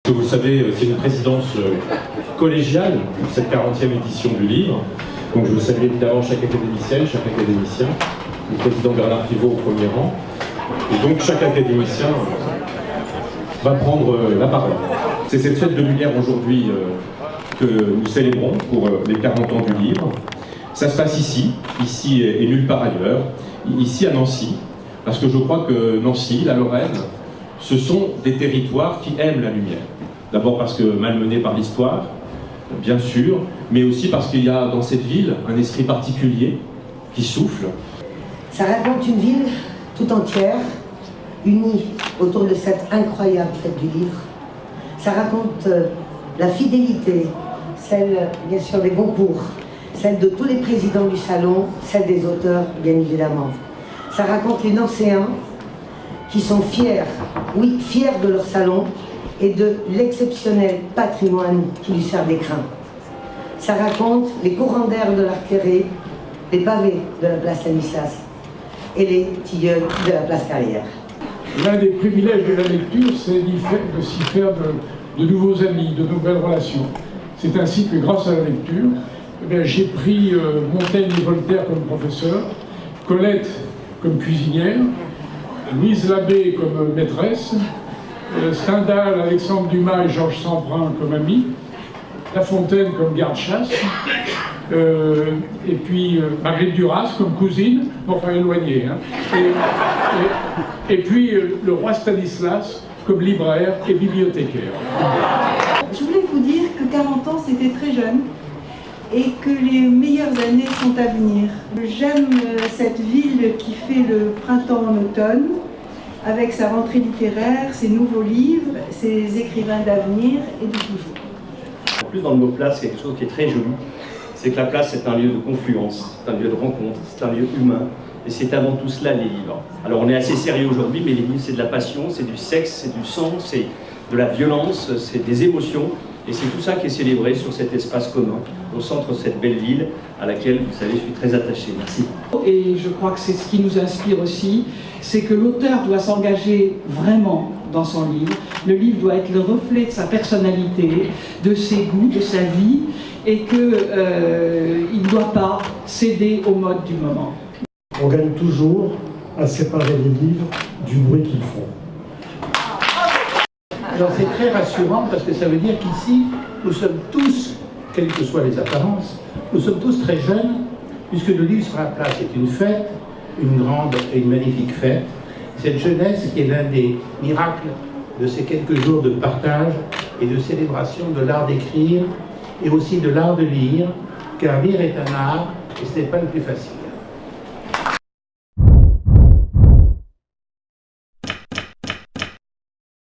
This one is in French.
Vous le savez, c'est une présidence collégiale pour cette 40e édition du livre. Donc je veux saluer évidemment chaque académicienne, chaque académicien, le président Bernard Pivot au premier rang. Et donc chaque académicien va prendre la parole. C'est cette fête de lumière aujourd'hui que nous célébrons pour les 40 ans du livre. Ça se passe ici et nulle part ailleurs, ici à Nancy, parce que je crois que Nancy, la Lorraine, ce sont des territoires qui aiment la lumière. D'abord parce que malmenés par l'histoire, bien sûr, mais aussi parce qu'il y a dans cette ville un esprit particulier qui souffle. Ça raconte une ville tout entière, unie autour de cette incroyable fête du livre. Ça raconte la fidélité, celle bien sûr des Goncourt, celle de tous les présidents du salon, celle des auteurs bien évidemment. Ça raconte les Nancéens qui sont fiers, oui, fiers de leur salon et de l'exceptionnel patrimoine qui lui sert d'écrin. Ça raconte les courants d'air de l'Artéré, les pavés de la place Stanislas et les tilleuls de la place Carrière. L'un des privilèges de la lecture, c'est de s'y faire de nouveaux amis, de nouvelles relations. C'est ainsi que grâce à la lecture, j'ai pris Montaigne et Voltaire comme professeur, Colette comme cuisinière, Louise Labbé comme maîtresse, Stendhal, Alexandre Dumas et Georges Semprin comme amis, La Fontaine comme garde-chasse, et puis Marguerite Duras comme cousine, enfin éloignée, hein. Et puis le roi Stanislas comme libraire et bibliothécaire. Je voulais vous dire que 40 ans c'était très jeune et que les meilleures années sont à venir. J'aime cette ville qui fait le printemps en automne, avec sa rentrée littéraire, ses nouveaux livres, ses écrivains d'avenir et de toujours. En plus, dans le mot place, il y a quelque chose qui est très joli, c'est que la place est un lieu de confluence, c'est un lieu de rencontre, c'est un lieu humain, et c'est avant tout cela les livres. Alors on est assez sérieux aujourd'hui, mais les livres c'est de la passion, c'est du sexe, c'est du sang, c'est de la violence, c'est des émotions, et c'est tout ça qui est célébré sur cet espace commun, au centre de cette belle ville, à laquelle, vous savez, je suis très attaché. Merci. Et je crois que c'est ce qui nous inspire aussi, c'est que l'auteur doit s'engager vraiment dans son livre. Le livre doit être le reflet de sa personnalité, de ses goûts, de sa vie, et qu'il ne doit pas céder au mode du moment. On gagne toujours à séparer les livres du bruit qu'ils font. Alors c'est très rassurant parce que ça veut dire qu'ici, nous sommes tous, quelles que soient les apparences, nous sommes tous très jeunes, puisque le livre sur la place est une fête, une grande et une magnifique fête. Cette jeunesse qui est l'un des miracles de ces quelques jours de partage et de célébration de l'art d'écrire et aussi de l'art de lire, car lire est un art et ce n'est pas le plus facile.